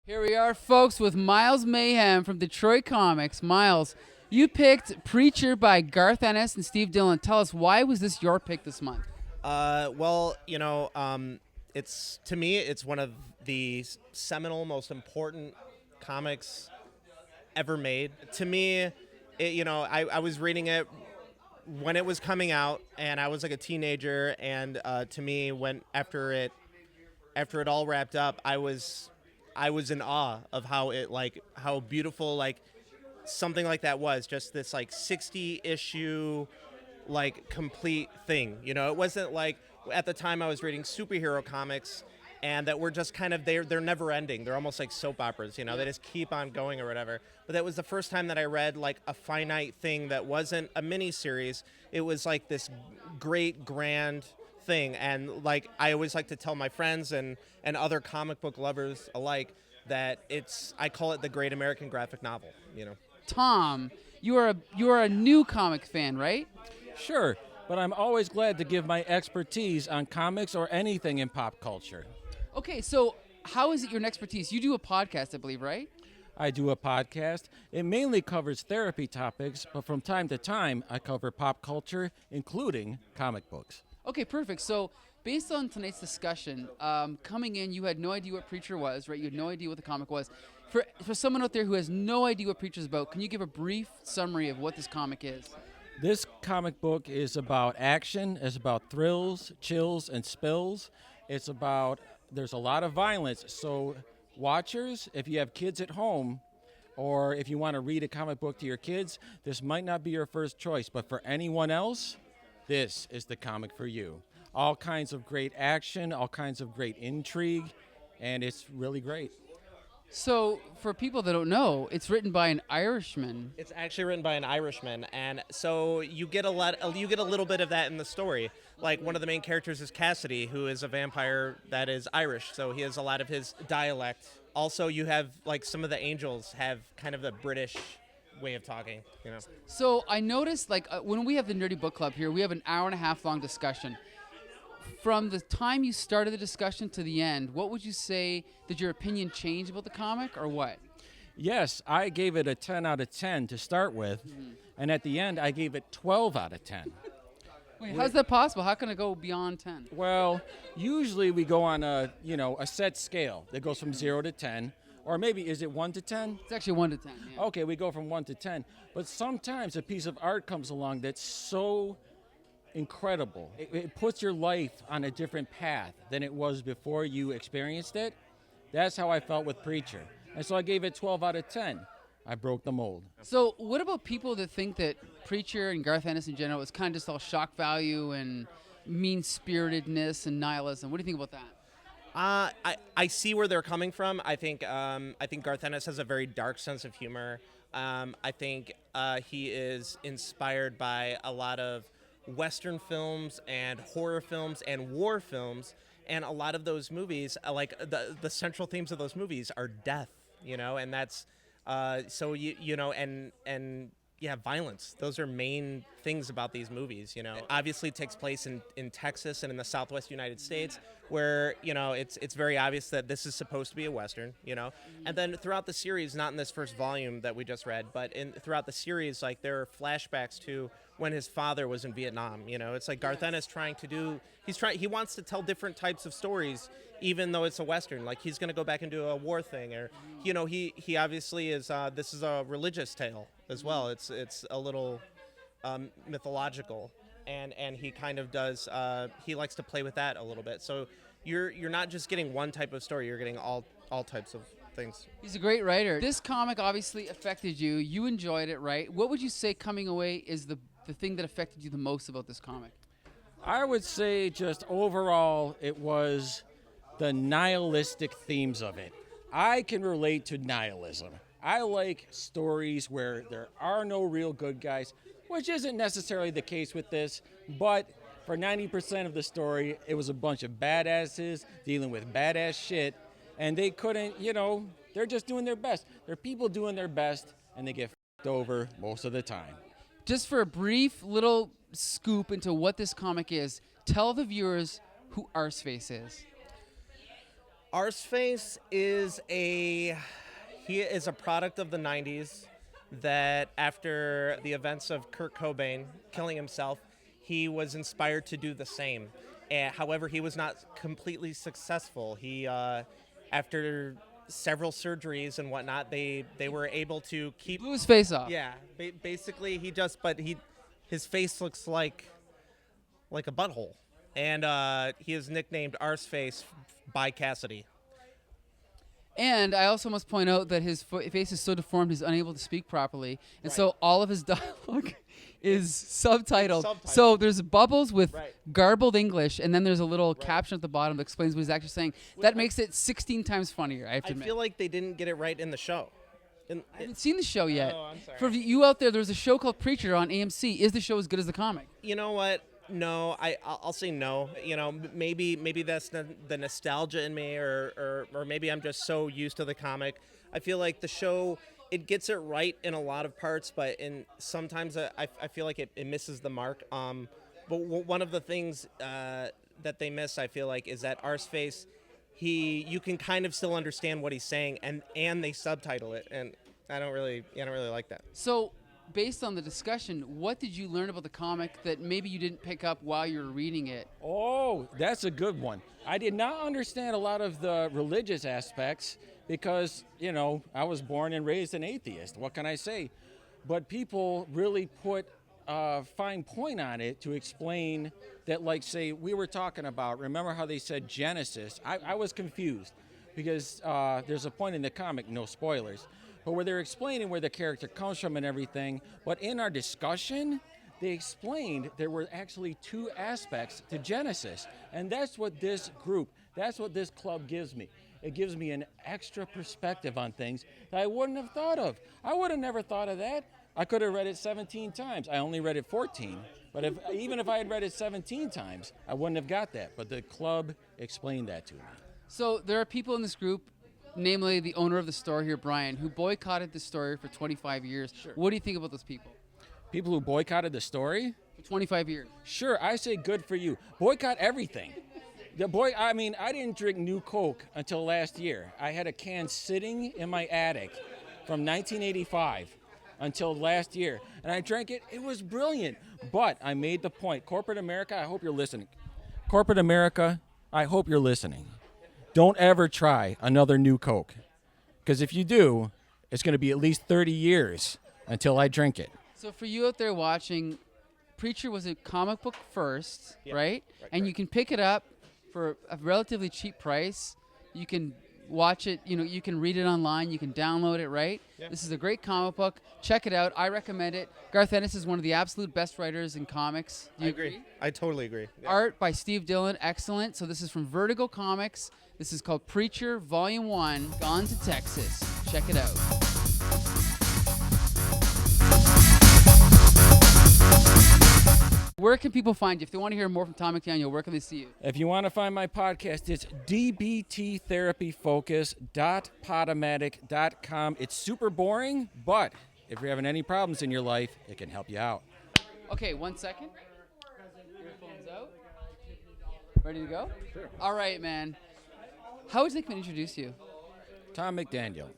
Here we are, folks, with Miles Mayhem from Detroit Comics. Miles, you picked Preacher by Garth Ennis and Steve Dillon. Tell us, why was this your pick this month? It's to me, it's one of the seminal, most important comics ever made. To me, I was reading it when it was coming out, and I was like a teenager. And to me, when after it all wrapped up, I was in awe of how beautiful something like that was. Just this 60 issue complete thing. It wasn't like at the time I was reading superhero comics and that were just kind of they're never ending. They're almost like soap operas, they just keep on going or whatever. But that was the first time that I read like a finite thing that wasn't a mini series. It was like this great grand thing. And I always like to tell my friends and other comic book lovers alike that I call it the great American graphic novel. Tom, you are a new comic fan, right? Sure, but I'm always glad to give my expertise on comics or anything in pop culture. Okay, so how is it your expertise? You do a podcast, I believe, right? I do a podcast. It mainly covers therapy topics, but from time to time, I cover pop culture, including comic books. Okay, perfect. So based on tonight's discussion, coming in, you had no idea what Preacher was, right? You had no idea what the comic was. For someone out there who has no idea what Preacher's about, can you give a brief summary of what this comic is? This comic book is about action, it's about thrills, chills, and spills. There's a lot of violence, so watchers, if you have kids at home, or if you want to read a comic book to your kids, this might not be your first choice, but for anyone else, this is the comic for you. All kinds of great action, all kinds of great intrigue, and it's really great. So, for people that don't know, it's written by an Irishman. It's actually written by an Irishman, and so you get a little bit of that in the story. Like one of the main characters is Cassidy, who is a vampire that is Irish, so he has a lot of his dialect. Also, you have some of the angels have kind of the British way of talking. So I noticed, when we have the Nerdy Book Club here, we have an hour and a half long discussion. From the time you started the discussion to the end, what would you say? Did your opinion change about the comic, or what? Yes, I gave it a 10 out of 10 to start with, and at the end, I gave it 12 out of 10. Wait, how's that possible? How can it go beyond 10? Well, usually we go on a set scale that goes from 0 to 10, or maybe is it 1 to 10? It's actually 1 to 10. Yeah. Okay, we go from 1 to 10. But sometimes a piece of art comes along that's so incredible. It puts your life on a different path than it was before you experienced it. That's how I felt with Preacher. And so I gave it 12 out of 10. I broke the mold. So what about people that think that Preacher and Garth Ennis in general is kind of just all shock value and mean-spiritedness and nihilism? What do you think about that? I see where they're coming from. I think Garth Ennis has a very dark sense of humor. I think he is inspired by a lot of Western films and horror films and war films, and a lot of those movies, the central themes of those movies are death, and that's violence. Those are main things about these movies. It obviously takes place in Texas and in the Southwest United States, where it's very obvious that this is supposed to be a Western. And then throughout the series, not in this first volume that we just read, but throughout the series, there are flashbacks to when his father was in Vietnam. It's like Garth Ennis he wants to tell different types of stories, even though it's a Western. Like he's going to go back and do a war thing, or he obviously is. This is a religious tale as well. It's a little mythological, and he kind of does. He likes to play with that a little bit. So you're not just getting one type of story. You're getting all types of things. He's a great writer. This comic obviously affected you. You enjoyed it, right? What would you say coming away is the thing that affected you the most about this comic? I would say just overall, it was the nihilistic themes of it. I can relate to nihilism. I like stories where there are no real good guys, which isn't necessarily the case with this, but for 90% of the story, it was a bunch of badasses dealing with badass shit, and they couldn't, they're just doing their best. They're people doing their best, and they get f***ed over most of the time. Just for a brief little scoop into what this comic is, tell the viewers who Arseface is. Arseface is he is a product of the 90s that after the events of Kurt Cobain killing himself, he was inspired to do the same. However, he was not completely successful. After several surgeries and whatnot, they were able to keep. Blew his face off. Yeah, basically his face looks like a butthole, and he is nicknamed Arseface by Cassidy. And I also must point out that his face is so deformed he's unable to speak properly, and so all of his dialogue is subtitled. So there's bubbles with garbled English, and then there's a little caption at the bottom that explains what he's actually saying. That makes it 16 times funnier, I have to admit. I feel like they didn't get it right in the show. I haven't seen the show yet. Oh, I'm sorry. For you out there, there's a show called Preacher on AMC. Is the show as good as the comic? You know what? No, I'll say no. You know, maybe that's the nostalgia in me, or maybe I'm just so used to the comic. I feel like the show, it gets it right in a lot of parts, but sometimes I feel like it misses the mark. But one of the things that they miss, I feel like, is that Arseface, you can kind of still understand what he's saying, and they subtitle it, and I don't really like that. So, based on the discussion, what did you learn about the comic that maybe you didn't pick up while you were reading it? Oh, that's a good one. I did not understand a lot of the religious aspects because, I was born and raised an atheist. What can I say? But people really put a fine point on it to explain that, like, say, we were talking about, remember how they said Genesis? I was confused because there's a point in the comic, no spoilers, but where they're explaining where the character comes from and everything. But in our discussion, they explained there were actually two aspects to Genesis. And that's what this club gives me. It gives me an extra perspective on things that I wouldn't have thought of. I would have never thought of that. I could have read it 17 times. I only read it 14. But even if I had read it 17 times, I wouldn't have got that. But the club explained that to me. So there are people in this group, namely the owner of the store here, Brian, who boycotted the store for 25 years. Sure. What do you think about those people? People who boycotted the story? For 25 years. Sure, I say good for you. Boycott everything. I didn't drink New Coke until last year. I had a can sitting in my attic from 1985 until last year, and I drank it. It was brilliant, but I made the point. Corporate America, I hope you're listening. Corporate America, I hope you're listening. Don't ever try another New Coke, because if you do, it's going to be at least 30 years until I drink it. So for you out there watching, Preacher was a comic book first, right? And you can pick it up for a relatively cheap price. You can watch it, you can read it online, you can download it, right? Yeah. This is a great comic book. Check it out. I recommend it. Garth Ennis is one of the absolute best writers in comics. Do you agree? I totally agree. Yeah. Art by Steve Dillon, excellent. So this is from Vertigo Comics. This is called Preacher Volume 1, Gone to Texas. Check it out. Where can people find you? If they want to hear more from Tom McDaniel, where can they see you? If you want to find my podcast, it's dbttherapyfocus.podomatic.com. It's super boring, but if you're having any problems in your life, it can help you out. Okay, 1 second. Earphones out. Ready to go? Sure. All right, man. How would you like me to introduce you? Tom McDaniel.